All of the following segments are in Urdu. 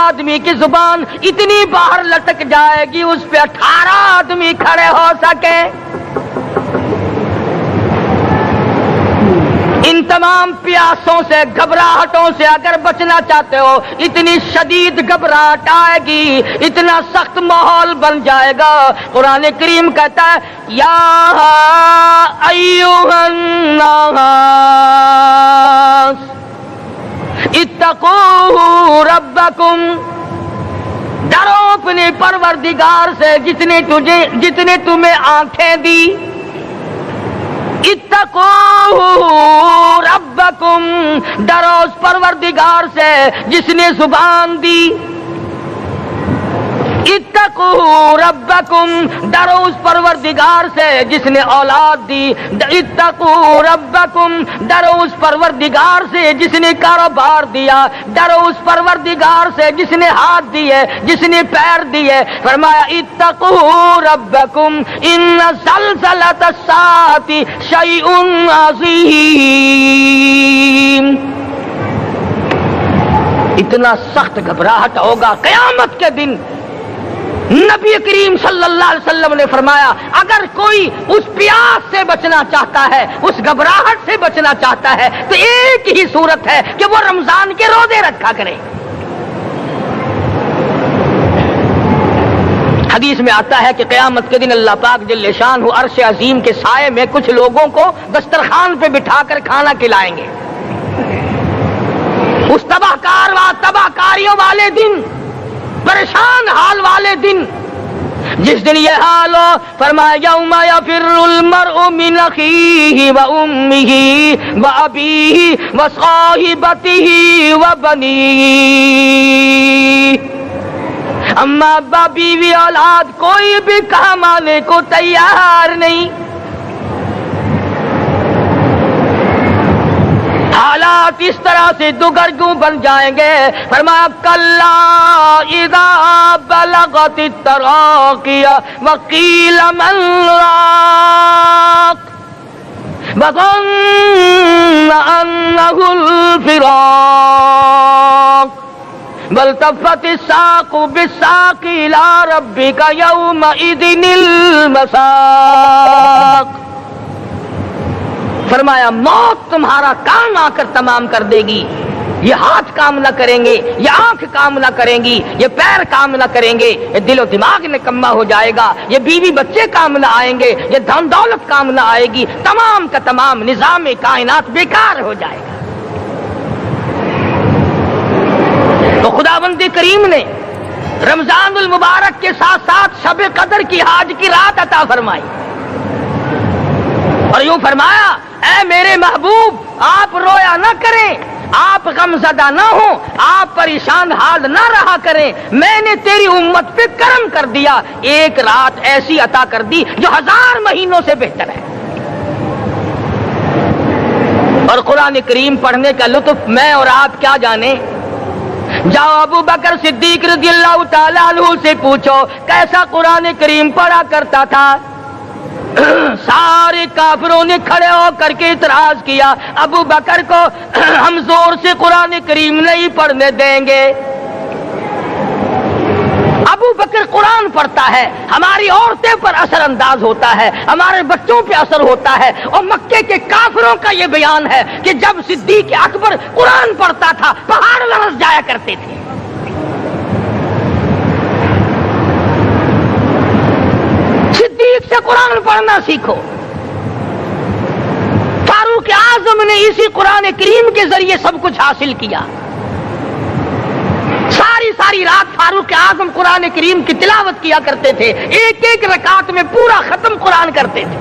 آدمی کی زبان اتنی باہر لٹک جائے گی اس پہ 18 آدمی کھڑے ہو سکے. ان تمام پیاسوں سے گھبراہٹوں سے اگر بچنا چاہتے ہو اتنی شدید گھبراہٹ آئے گی, اتنا سخت ماحول بن جائے گا. قرآن کریم کہتا ہے یا ایھا الناس اتقوا ربکم, ڈرو اپنے پروردگار سے جتنے تمہیں آنکھیں دی. اتقوا ربکم, ڈرو اس پروردگار سے جس نے زبان دی. اتقوا ربکم, ڈرو اس پروردگار سے جس نے اولاد دی. اتقوا ربکم, ڈرو اس پروردگار سے جس نے کاروبار دیا. ڈرو اس پروردگار سے جس نے ہاتھ دیے, جس نے پیر دیے. فرمایا اتقوا ربکم ان زلزلۃ الساعۃ شیء عظیم. اتنا سخت گھبراہٹ ہوگا قیامت کے دن. نبی کریم صلی اللہ علیہ وسلم نے فرمایا اگر کوئی اس پیاس سے بچنا چاہتا ہے, اس گھبراہٹ سے بچنا چاہتا ہے, تو ایک ہی صورت ہے کہ وہ رمضان کے روزے رکھا کرے. حدیث میں آتا ہے کہ قیامت کے دن اللہ پاک جل شانہ عرش عظیم کے سائے میں کچھ لوگوں کو دسترخوان پہ بٹھا کر کھانا کھلائیں گے. اس تباہ کاریوں والے دن, پریشان حال والے دن, جس دن یہ حال ہو, فرمایا یوم یفر المرء من اخیہ و امہ و ابیہ و صاحبتہ و بنیہ. اما ابا بیوی اولاد کوئی بھی کام آنے کو تیار نہیں. حالات اس طرح سے دگرگوں بن جائیں گے. فرمایا کلا اذا بلغت التراقی وقیل من راق وظن انہ الفراق والتفت الساق بالساق الى ربک یومئذ المساق. فرمایا موت تمہارا کام آ کر تمام کر دے گی. یہ ہاتھ کام نہ کریں گے, یہ آنکھ کام نہ کریں گی, یہ پیر کام نہ کریں گے, یہ دل و دماغ نکما ہو جائے گا, یہ بیوی بچے کام نہ آئیں گے, یہ دھن دولت کام نہ آئے گی. تمام کا تمام نظام کائنات بیکار ہو جائے گا. تو خداوند کریم نے رمضان المبارک کے ساتھ ساتھ شب قدر کی حج کی رات عطا فرمائی اور یوں فرمایا اے میرے محبوب آپ رویا نہ کریں, آپ غم زدہ نہ ہوں, آپ پریشان حال نہ رہا کریں. میں نے تیری امت پہ کرم کر دیا, ایک رات ایسی عطا کر دی جو 1000 مہینوں سے بہتر ہے. اور قرآن کریم پڑھنے کا لطف میں اور آپ کیا جانے. جاؤ ابو بکر صدیق رضی اللہ تعالیٰ عنہ سے پوچھو کیسا قرآن کریم پڑھا کرتا تھا. سارے کافروں نے کھڑے ہو کر کے اعتراض کیا ابو بکر کو ہم زور سے قرآن کریم نہیں پڑھنے دیں گے. ابو بکر قرآن پڑھتا ہے, ہماری عورتیں پر اثر انداز ہوتا ہے, ہمارے بچوں پہ اثر ہوتا ہے. اور مکے کے کافروں کا یہ بیان ہے کہ جب صدیق اکبر قرآن پڑھتا تھا پہاڑ لرز جایا کرتے تھے. صدیق سے قرآن پڑھنا سیکھو. فاروق اعظم نے اسی قرآن کریم کے ذریعے سب کچھ حاصل کیا. ساری رات فاروق اعظم قرآن کریم کی تلاوت کیا کرتے تھے, ایک ایک رکعت میں پورا ختم قرآن کرتے تھے.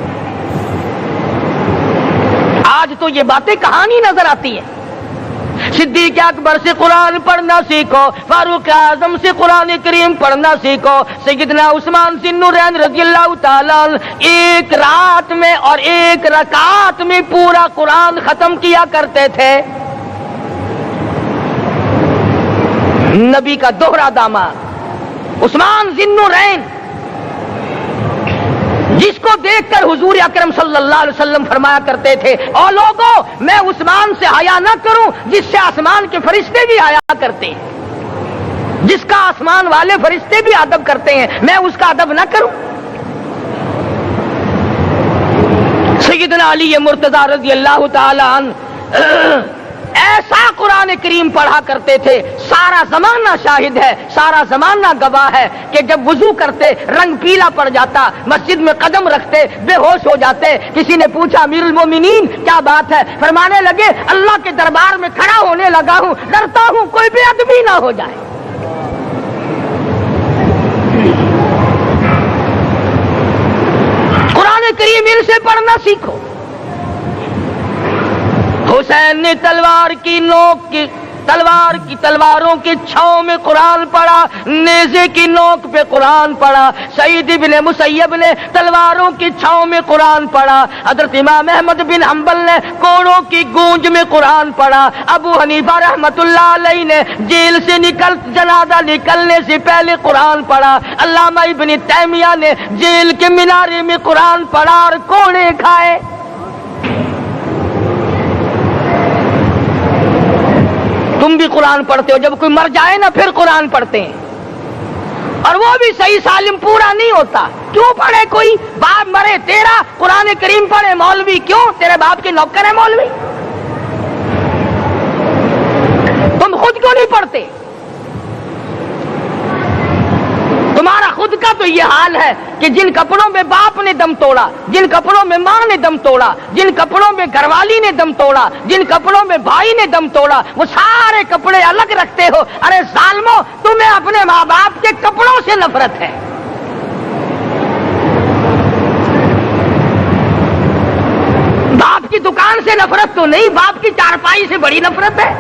آج تو یہ باتیں کہانی نظر آتی ہیں. صدیق اکبر سے قرآن پڑھنا سیکھو, فاروق اعظم سے قرآن کریم پڑھنا سیکھو. سیدنا عثمان ذی النورین رضی اللہ تعالیٰ ایک رات میں اور ایک رکعت میں پورا قرآن ختم کیا کرتے تھے. نبی کا دوہرا داماد عثمان ذی النورین, جس کو دیکھ کر حضور اکرم صلی اللہ علیہ وسلم فرمایا کرتے تھے اور لوگوں میں عثمان سے حیا نہ کروں جس سے آسمان کے فرشتے بھی حیا کرتے ہیں. جس کا آسمان والے فرشتے بھی ادب کرتے ہیں، میں اس کا ادب نہ کروں؟ سیدنا علی مرتضیٰ رضی اللہ تعالی عنہ ایسا قرآن کریم پڑھا کرتے تھے، سارا زمانہ شاہد ہے، سارا زمانہ گواہ ہے کہ جب وضو کرتے رنگ پیلا پڑ جاتا، مسجد میں قدم رکھتے بے ہوش ہو جاتے۔ کسی نے پوچھا امیر المومنین کیا بات ہے؟ فرمانے لگے اللہ کے دربار میں کھڑا ہونے لگا ہوں، ڈرتا ہوں کوئی بے ادبی نہ ہو جائے۔ قرآن کریم ان سے پڑھنا سیکھو۔ حسین نے تلواروں کی چھاؤں میں قرآن پڑھا، نیزے کی نوک پہ قرآن پڑھا۔ سعید بن مسیب نے تلواروں کی چھاؤں میں قرآن پڑھا۔ حضرت امام احمد بن حنبل نے کوڑوں کی گونج میں قرآن پڑھا۔ ابو حنیفہ رحمت اللہ علیہ نے جیل سے جنازہ نکلنے سے پہلے قرآن پڑھا۔ علامہ ابن تیمیہ نے جیل کے مینارے میں قرآن پڑھا اور کوڑے کھائے۔ تم بھی قرآن پڑھتے ہو، جب کوئی مر جائے نا پھر قرآن پڑھتے ہیں، اور وہ بھی صحیح سالم پورا نہیں ہوتا۔ کیوں پڑھے؟ کوئی باپ مرے تیرا قرآن کریم پڑھے مولوی، کیوں؟ تیرے باپ کے نوکر ہے مولوی؟ تم خود کیوں نہیں پڑھتے؟ تمہارا خود کا تو یہ حال ہے کہ جن کپڑوں میں باپ نے دم توڑا، جن کپڑوں میں ماں نے دم توڑا، جن کپڑوں میں گھر والی نے دم توڑا، جن کپڑوں میں بھائی نے دم توڑا، وہ سارے کپڑے الگ رکھتے ہو۔ ارے ظالمو، تمہیں اپنے ماں باپ کے کپڑوں سے نفرت ہے۔ باپ کی دکان سے نفرت تو نہیں، باپ کی چارپائی سے بڑی نفرت ہے۔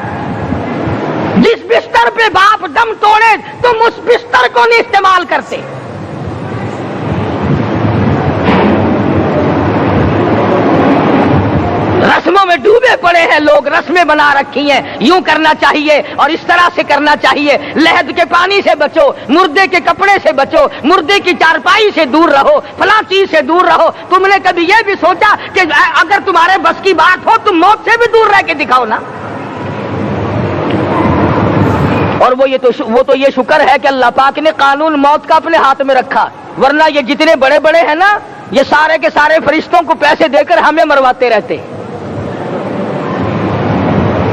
جس بستر پہ باپ دم توڑے تم اس بستر کو نہیں استعمال کرتے۔ رسموں میں ڈوبے پڑے ہیں لوگ، رسمیں بنا رکھی ہیں، یوں کرنا چاہیے اور اس طرح سے کرنا چاہیے۔ لہد کے پانی سے بچو، مردے کے کپڑے سے بچو، مردے کی چارپائی سے دور رہو، فلاں چیز سے دور رہو۔ تم نے کبھی یہ بھی سوچا کہ اگر تمہارے بس کی بات ہو تم موت سے بھی دور رہ کے دکھاؤ نا؟ اور وہ تو یہ شکر ہے کہ اللہ پاک نے قانون موت کا اپنے ہاتھ میں رکھا، ورنہ یہ جتنے بڑے بڑے ہیں نا، یہ سارے کے سارے فرشتوں کو پیسے دے کر ہمیں مرواتے رہتے۔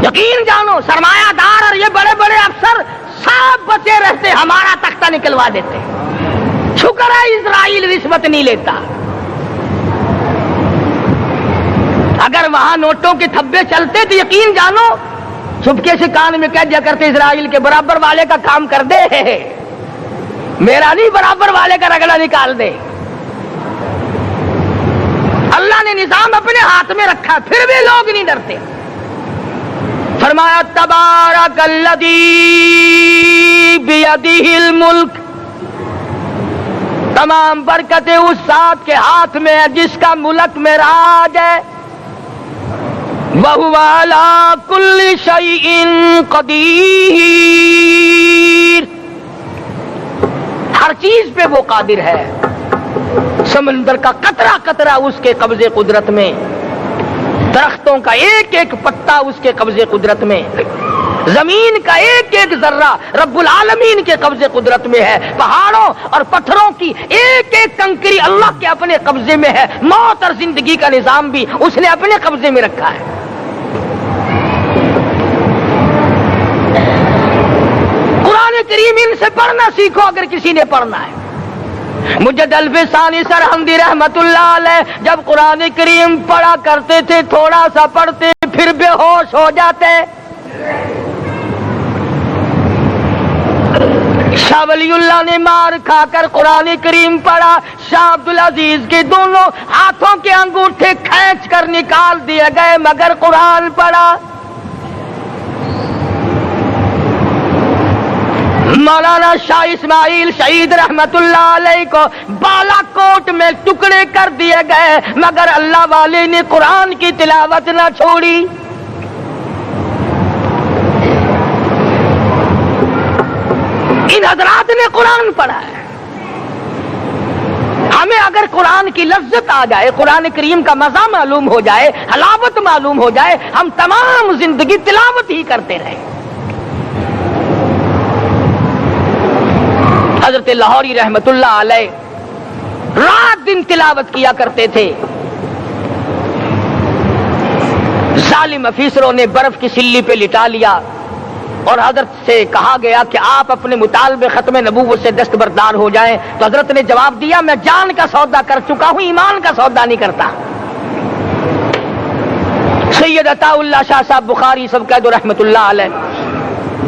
یقین جانو سرمایہ دار اور یہ بڑے بڑے افسر سب بچے رہتے، ہمارا تختہ نکلوا دیتے۔ شکر ہے اسرائیل رشوت نہیں لیتا، اگر وہاں نوٹوں کے تھبے چلتے تو یقین جانو چھپکے سے کان میں کہہ دیا کرتے اسرائیل کے برابر والے کا کام کر دے، میرا نہیں، برابر والے کا رگڑا نکال دے۔ اللہ نے نظام اپنے ہاتھ میں رکھا، پھر بھی لوگ نہیں ڈرتے۔ فرمایا تبارک الذی بیدہ الملک، تمام برکتیں اس ذات کے ہاتھ میں ہے جس کا ملک میں راج ہے۔ وَهُوَ عَلَى كُلِّ شَيْءٍ قَدِيرٌ، ہر چیز پہ وہ قادر ہے۔ سمندر کا قطرہ قطرہ اس کے قبضے قدرت میں، درختوں کا ایک ایک پتا اس کے قبضے قدرت میں، زمین کا ایک ایک ذرہ رب العالمین کے قبضے قدرت میں ہے، پہاڑوں اور پتھروں کی ایک ایک کنکری اللہ کے اپنے قبضے میں ہے، موت اور زندگی کا نظام بھی اس نے اپنے قبضے میں رکھا ہے۔ قرآن کریم ان سے پڑھنا سیکھو اگر کسی نے پڑھنا ہے۔ مجد الفسانی سرہندی رحمت اللہ علیہ جب قرآن کریم پڑھا کرتے تھے تھوڑا سا پڑھتے پھر بے ہوش ہو جاتے۔ شاہ ولی اللہ نے مار کھا کر قرآن کریم پڑھا، شاہ عبدالعزیز کے دونوں ہاتھوں کے انگوٹھے کھینچ کر نکال دیے گئے مگر قرآن پڑھا۔ مولانا شاہ اسماعیل شہید رحمت اللہ علیہ کو بالا کوٹ میں ٹکڑے کر دیے گئے مگر اللہ والے نے قرآن کی تلاوت نہ چھوڑی۔ ان حضرات نے قرآن پڑھا ہے۔ ہمیں اگر قرآن کی لذت آ جائے، قرآن کریم کا مزہ معلوم ہو جائے، حلاوت معلوم ہو جائے، ہم تمام زندگی تلاوت ہی کرتے رہے۔ حضرت لاہوری رحمت اللہ علیہ رات دن تلاوت کیا کرتے تھے. ظالم افیسروں نے برف کی سلی پہ لٹا لیا اور حضرت سے کہا گیا کہ آپ اپنے مطالبے ختم نبوت سے دستبردار ہو جائیں. تو حضرت نے جواب دیا میں جان کا سودا کر چکا ہوں، ایمان کا سودا نہیں کرتا. سید عطا اللہ شاہ صاحب بخاری سب کہہ دو رحمت اللہ علیہ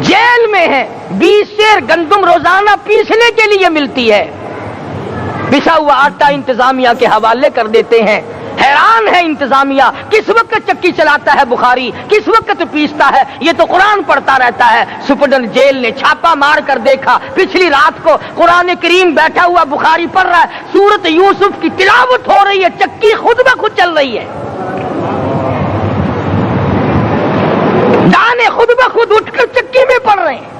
جیل میں ہیں. 20 سیر گندم روزانہ پیسنے کے لیے ملتی ہے. پسا ہوا آٹا انتظامیہ کے حوالے کر دیتے ہیں. حیران ہے انتظامیہ، کس وقت چکی چلاتا ہے بخاری، کس وقت پیستا ہے، یہ تو قرآن پڑھتا رہتا ہے. سپرڈنٹ جیل نے چھاپا مار کر دیکھا، پچھلی رات کو قرآن کریم بیٹھا ہوا بخاری پڑھ رہا ہے، سورت یوسف کی تلاوت ہو رہی ہے، چکی خود بخود چل رہی ہے، دانے خود بخود اٹھ کر چکی میں پڑھ رہے ہیں.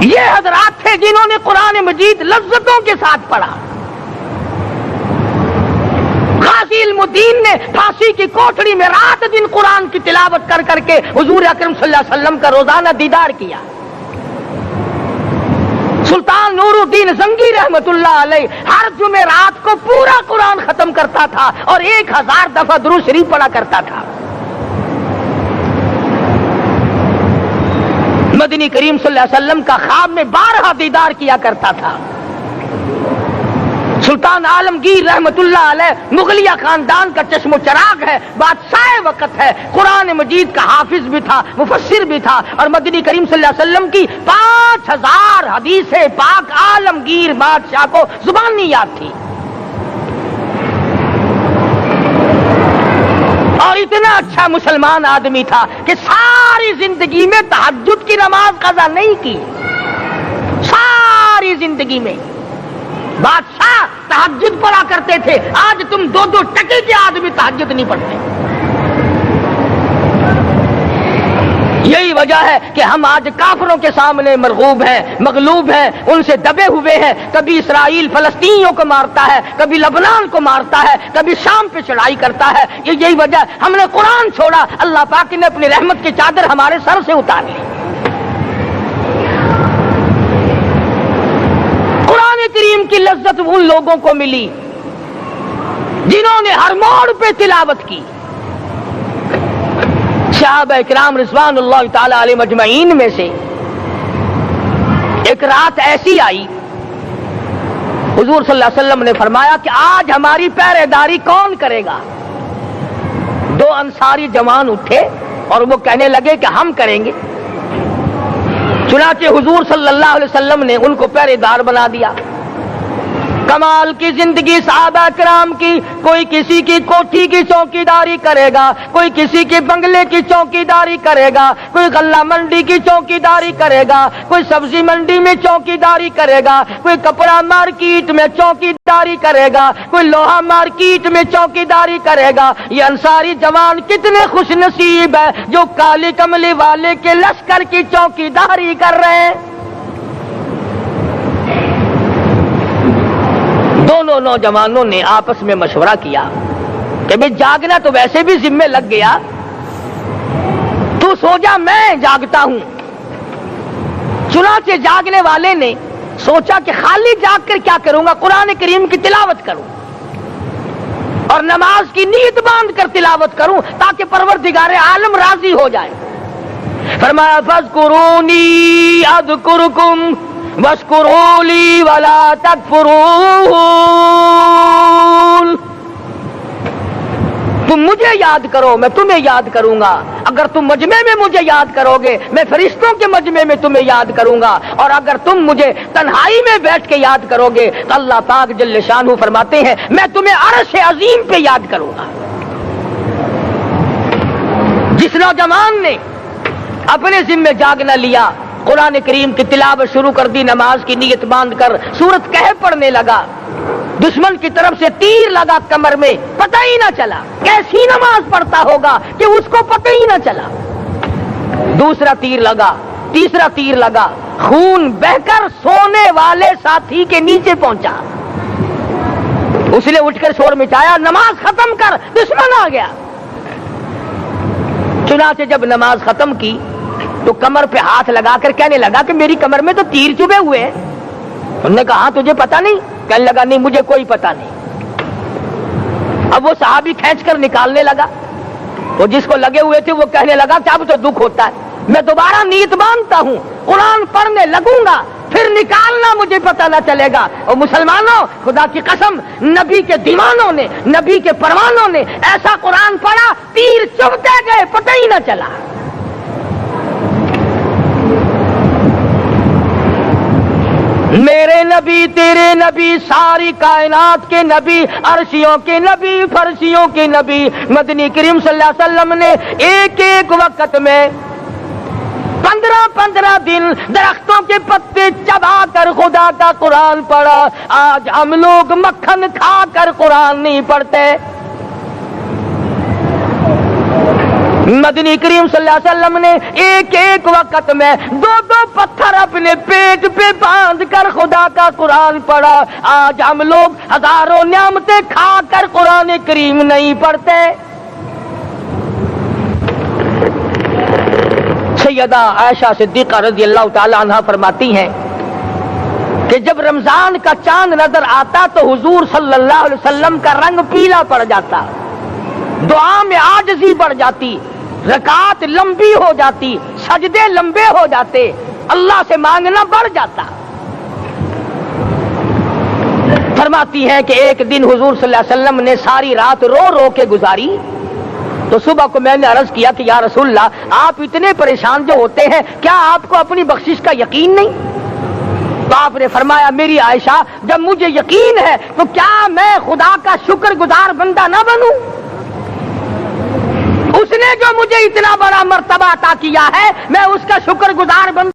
یہ حضرات تھے جنہوں نے قرآن مجید لذتوں کے ساتھ پڑھا. غازی علم الدین نے پھانسی کی کوٹڑی میں رات دن قرآن کی تلاوت کر کر کے حضور اکرم صلی اللہ علیہ وسلم کا روزانہ دیدار کیا. سلطان نور الدین زنگی رحمت اللہ علیہ ہر جمعرات کو پورا قرآن ختم کرتا تھا اور 1000 دفعہ درود شریف پڑھا کرتا تھا. مدنی کریم صلی اللہ علیہ وسلم کا خواب میں 12 دیدار کیا کرتا تھا. سلطان عالمگیر رحمت اللہ علیہ مغلیہ خاندان کا چشم و چراغ ہے، بادشاہ وقت ہے، قرآن مجید کا حافظ بھی تھا، مفسر بھی تھا، اور مدنی کریم صلی اللہ علیہ وسلم کی 5000 حدیث پاک عالمگیر بادشاہ کو زبانی یاد تھی. اور اتنا اچھا مسلمان آدمی تھا کہ ساری زندگی میں تہجد کی نماز قضا نہیں کی. ساری زندگی میں بادشاہ تہجد پڑھا کرتے تھے. آج تم 2 ٹکے کے آدمی تہجد نہیں پڑھتے. یہی وجہ ہے کہ ہم آج کافروں کے سامنے مرغوب ہیں، مغلوب ہیں، ان سے دبے ہوئے ہیں. کبھی اسرائیل فلسطینیوں کو مارتا ہے، کبھی لبنان کو مارتا ہے، کبھی شام پہ چڑھائی کرتا ہے. یہی وجہ ہم نے قرآن چھوڑا، اللہ پاک نے اپنی رحمت کی چادر ہمارے سر سے اتار لی. کریم کی لذت ان لوگوں کو ملی جنہوں نے ہر موڑ پہ تلاوت کی. صحابہ کرام رضوان اللہ تعالی علیہ مجمعین میں سے ایک رات ایسی آئی، حضور صلی اللہ علیہ وسلم نے فرمایا کہ آج ہماری پہرے داری کون کرے گا. 2 انصاری جوان اٹھے اور وہ کہنے لگے کہ ہم کریں گے. چنانچہ حضور صلی اللہ علیہ وسلم نے ان کو پہرے دار بنا دیا. کمال کی زندگی صحابہ کرام کی. کوئی کسی کی کوٹھی کی چوکیداری کرے گا، کوئی کسی کے بنگلے کی چوکیداری کرے گا، کوئی غلہ منڈی کی چوکیداری کرے گا، کوئی سبزی منڈی میں چوکیداری کرے گا، کوئی کپڑا مارکیٹ میں چوکیداری کرے گا، کوئی لوہا مارکیٹ میں چوکیداری کرے گا. یہ انصاری جوان کتنے خوش نصیب ہے جو کالی کملی والے کے لشکر کی چوکیداری کر رہے ہیں. دونوں نوجوانوں نے آپس میں مشورہ کیا کہ بھئی جاگنا تو ویسے بھی ذمہ لگ گیا، تو سو جا میں جاگتا ہوں. چنانچہ جاگنے والے نے سوچا کہ خالی جاگ کر کیا کروں گا، قرآن کریم کی تلاوت کروں اور نماز کی نیت باندھ کر تلاوت کروں تاکہ پروردگار عالم راضی ہو جائے. فرمایا فاذکرونی اذکرکم واشکروا لی ولا تکفرون. تم مجھے یاد کرو میں تمہیں یاد کروں گا. اگر تم مجمع میں مجھے یاد کرو گے میں فرشتوں کے مجمع میں تمہیں یاد کروں گا، اور اگر تم مجھے تنہائی میں بیٹھ کے یاد کرو گے تو اللہ پاک جل شانہ فرماتے ہیں میں تمہیں عرش عظیم پہ یاد کروں گا. جس نوجوان نے اپنے ذمہ جاگنا لیا، قرآن کریم کی تلاوت شروع کر دی، نماز کی نیت باندھ کر سورت کہف پڑھنے لگا. دشمن کی طرف سے تیر لگا کمر میں، پتہ ہی نہ چلا کیسی نماز پڑھتا ہوگا کہ اس کو پتہ ہی نہ چلا. دوسرا تیر لگا، تیسرا تیر لگا، خون بہ کر سونے والے ساتھی کے نیچے پہنچا. اس نے اٹھ کر شور مچایا نماز ختم کر، دشمن آ گیا. چنانچہ جب نماز ختم کی تو کمر پہ ہاتھ لگا کر کہنے لگا کہ میری کمر میں تو تیر چبھے ہوئے ہیں. انہوں نے کہا ہاں تجھے پتا نہیں؟ کہنے لگا نہیں مجھے کوئی پتا نہیں. اب وہ صحابی کھینچ کر نکالنے لگا. وہ جس کو لگے ہوئے تھے وہ کہنے لگا کہ اب تو دکھ ہوتا ہے, میں دوبارہ نیت باندھتا ہوں, قرآن پڑھنے لگوں گا, پھر نکالنا مجھے پتہ نہ چلے گا. اور مسلمانوں خدا کی قسم نبی کے دیوانوں نے, نبی کے پروانوں نے ایسا قرآن پڑھا تیر چبھتے گئے پتہ ہی نہ چلا. میرے نبی تیرے نبی ساری کائنات کے نبی, عرشیوں کے نبی, فرشیوں کے نبی مدنی کریم صلی اللہ علیہ وسلم نے ایک ایک وقت میں 15 دن درختوں کے پتے چبا کر خدا کا قرآن پڑھا. آج ہم لوگ مکھن کھا کر قرآن نہیں پڑھتے. مدنی کریم صلی اللہ علیہ وسلم نے ایک ایک وقت میں 2 پتھر اپنے پیٹ پہ باندھ کر خدا کا قرآن پڑھا. آج ہم لوگ ہزاروں نعمتیں کھا کر قرآن کریم نہیں پڑھتے. سیدہ عائشہ صدیقہ رضی اللہ تعالی عنہا فرماتی ہیں کہ جب رمضان کا چاند نظر آتا تو حضور صلی اللہ علیہ وسلم کا رنگ پیلا پڑ جاتا, دعا میں عاجزی بڑھ جاتی, رکعات لمبی ہو جاتی, سجدے لمبے ہو جاتے, اللہ سے مانگنا بڑھ جاتا. فرماتی ہیں کہ ایک دن حضور صلی اللہ علیہ وسلم نے ساری رات رو رو کے گزاری. تو صبح کو میں نے عرض کیا کہ یا رسول اللہ آپ اتنے پریشان جو ہوتے ہیں کیا آپ کو اپنی بخشش کا یقین نہیں؟ تو آپ نے فرمایا میری عائشہ جب مجھے یقین ہے تو کیا میں خدا کا شکر گزار بندہ نہ بنوں؟ اس نے جو مجھے اتنا بڑا مرتبہ عطا کیا ہے میں اس کا شکر گزار بندہ.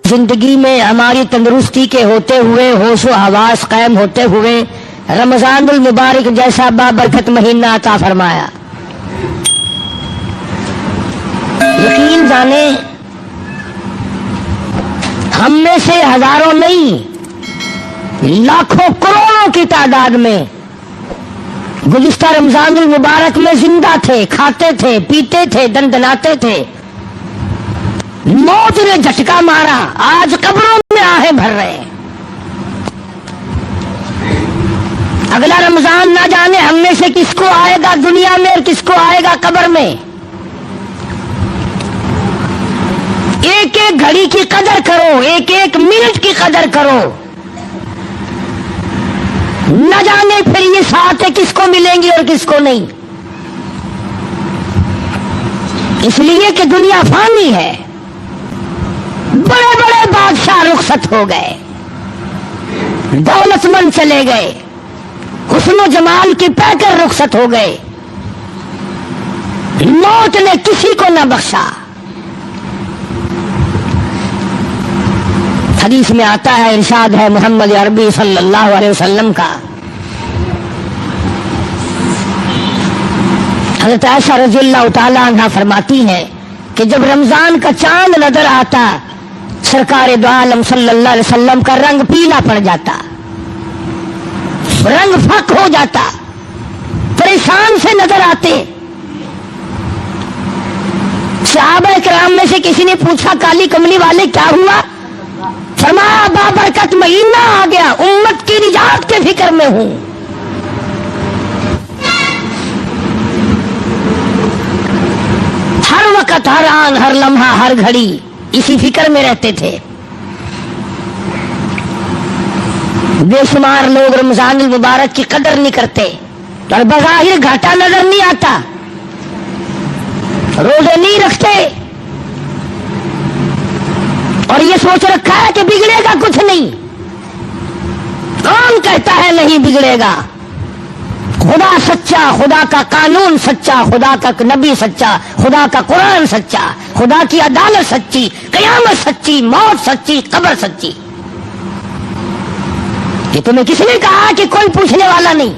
زندگی میں ہماری تندرستی کے ہوتے ہوئے, ہوش و حواس قائم ہوتے ہوئے رمضان المبارک جیسا بابرکت مہینہ عطا فرمایا. یقین جانے ہم میں سے ہزاروں نہیں لاکھوں کروڑوں کی تعداد میں گزشتہ رمضان المبارک میں زندہ تھے, کھاتے تھے, پیتے تھے, دندناتے تھے. موت نے جھٹکا مارا, آج قبروں میں آہیں بھر رہے ہیں. اگلا رمضان نہ جانے ہم میں سے کس کو آئے گا دنیا میں اور کس کو آئے گا قبر میں. ایک ایک گھڑی کی قدر کرو, ایک ایک منٹ کی قدر کرو. نہ جانے پھر یہ ساتھ کس کو ملیں گی اور کس کو نہیں. اس لیے کہ دنیا فانی ہے. بڑے بڑے بادشاہ رخصت ہو گئے, دولت مند چلے گئے, حسن و جمال کی پہ کر رخصت ہو گئے. موت نے کسی کو نہ بخشا. حدیث میں آتا ہے, ارشاد ہے محمد عربی صلی اللہ علیہ وسلم کا, حضرت عائشہ رضی اللہ تعالی عنہا فرماتی ہیں کہ جب رمضان کا چاند نظر آتا سرکار دو عالم صلی اللہ علیہ وسلم کا رنگ پیلا پڑ جاتا, رنگ فک ہو جاتا, پریشان سے نظر آتے. صحابہ کرام میں سے کسی نے پوچھا کالی کملی والے کیا ہوا؟ فرمایا بابرکت مہینہ آ گیا, امت کی نجات کے فکر میں ہوں. ہر وقت, ہر آن, ہر لمحہ, ہر گھڑی اسی فکر میں رہتے تھے. بے شمار لوگ رمضان المبارک کی قدر نہیں کرتے اور بظاہر گھاٹا نظر نہیں آتا, روزے نہیں رکھتے اور یہ سوچ رکھا ہے کہ بگڑے گا کچھ نہیں. کون کہتا ہے نہیں بگڑے گا؟ خدا سچا, خدا کا قانون سچا, خدا کا نبی سچا, خدا کا قرآن سچا, خدا کی عدالت سچی, قیامت سچی, موت سچی, قبر سچی. یہ تمہیں کس نے کہا کہ کوئی پوچھنے والا نہیں؟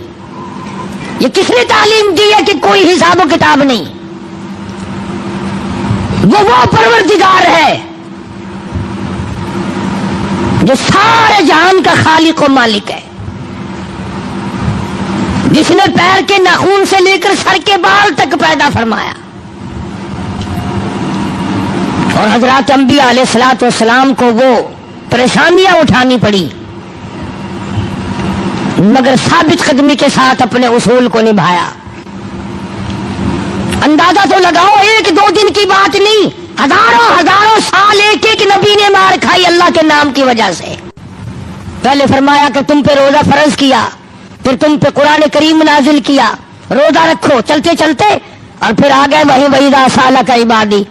یہ کس نے تعلیم دی ہے کہ کوئی حساب و کتاب نہیں؟ وہ پروردگار ہے جو سارے جہان کا خالق و مالک ہے, جس نے پیر کے ناخن سے لے کر سر کے بال تک پیدا فرمایا. اور حضرات انبیاء علیہ الصلوۃ والسلام کو وہ پریشانیاں اٹھانی پڑی، مگر ثابت قدمی کے ساتھ اپنے اصول کو نبھایا۔ اندازہ تو لگاؤ، ایک دو دن کی بات نہیں، ہزاروں ہزاروں سال ایک ایک نبی نے مار کھائی اللہ کے نام کی وجہ سے۔ پہلے فرمایا کہ تم پہ روزہ فرض کیا، پھر تم پہ قرآن کریم نازل کیا، روزہ رکھو، چلتے چلتے اور پھر آ گئے وَإِذَا سَأَلَكَ عِبَادِي،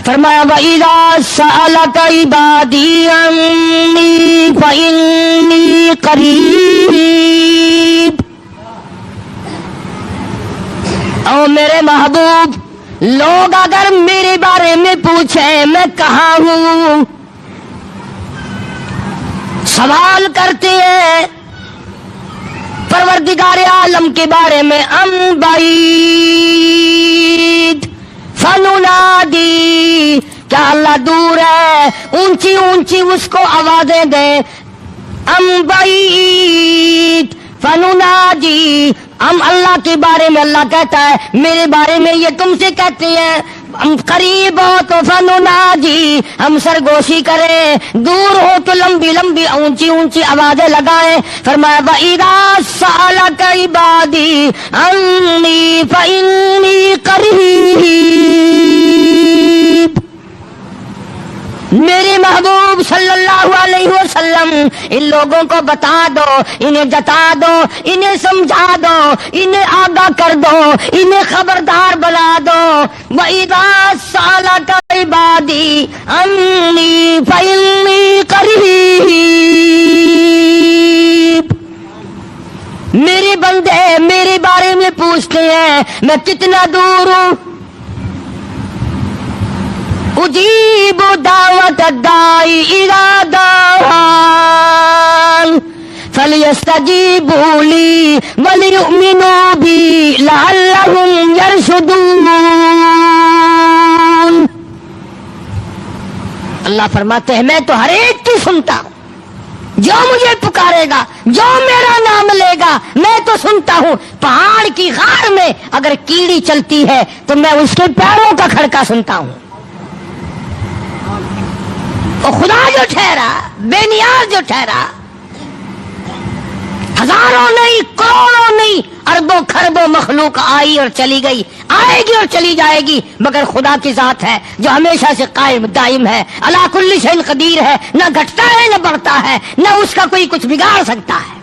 فرمایا وَإِذَا سَأَلَكَ عِبَادِي عَنِّي فَإِنِّي قَرِيبٌ۔ او میرے محبوب، لوگ اگر میرے بارے میں پوچھیں میں کہاں ہوں، سوال کرتے ہیں پروردگار عالم کے بارے میں، ام بعید فننادی، کیا اللہ دور ہے، اونچی اونچی اس کو آوازیں دیں، ام بعید فننادی، ہم اللہ کے بارے میں اللہ کہتا ہے میرے بارے میں یہ تم سے کہتے ہیں ہم قریب ہو تو فنناجی، ہم سرگوشی کریں، دور ہو تو لمبی لمبی اونچی اونچی آوازیں لگائیں۔ فرمایا وَإِذَا سَأَلَكَ عِبَادِي عَنِّي فَإِنِّي قَرِيبٌ۔ میرے محبوب صلی اللہ علیہ وسلم ان لوگوں کو بتا دو، انہیں جتا دو، انہیں سمجھا دو، انہیں آگاہ کر دو، انہیں خبردار بنا دو۔ وَإِذَا سَأَلَكَ عِبَادِي عَنِّي فَإِنِّي قَرِيبٌ۔ میرے بندے میرے بارے میں پوچھتے ہیں میں کتنا دور ہوں، اجیب دعوت الداعی اذا دعان فلیستجیبوا لی ولیؤمنوا بی لعلہم یرشدون۔ اللہ فرماتے ہیں میں تو ہر ایک کی سنتا ہوں، جو مجھے پکارے گا، جو میرا نام لے گا میں تو سنتا ہوں۔ پہاڑ کی غار میں اگر کیڑی چلتی ہے تو میں اس کے پیروں کا کھڑکا سنتا ہوں۔ اور خدا جو ٹھہرا، بے نیاز جو ٹھہرا، ہزاروں نہیں، کروڑوں نہیں، اربوں خربوں مخلوق آئی اور چلی گئی، آئے گی اور چلی جائے گی، مگر خدا کی ذات ہے جو ہمیشہ سے قائم دائم ہے، علی کل شیء قدیر ہے، نہ گھٹتا ہے نہ بڑھتا ہے، نہ اس کا کوئی کچھ بگاڑ سکتا ہے۔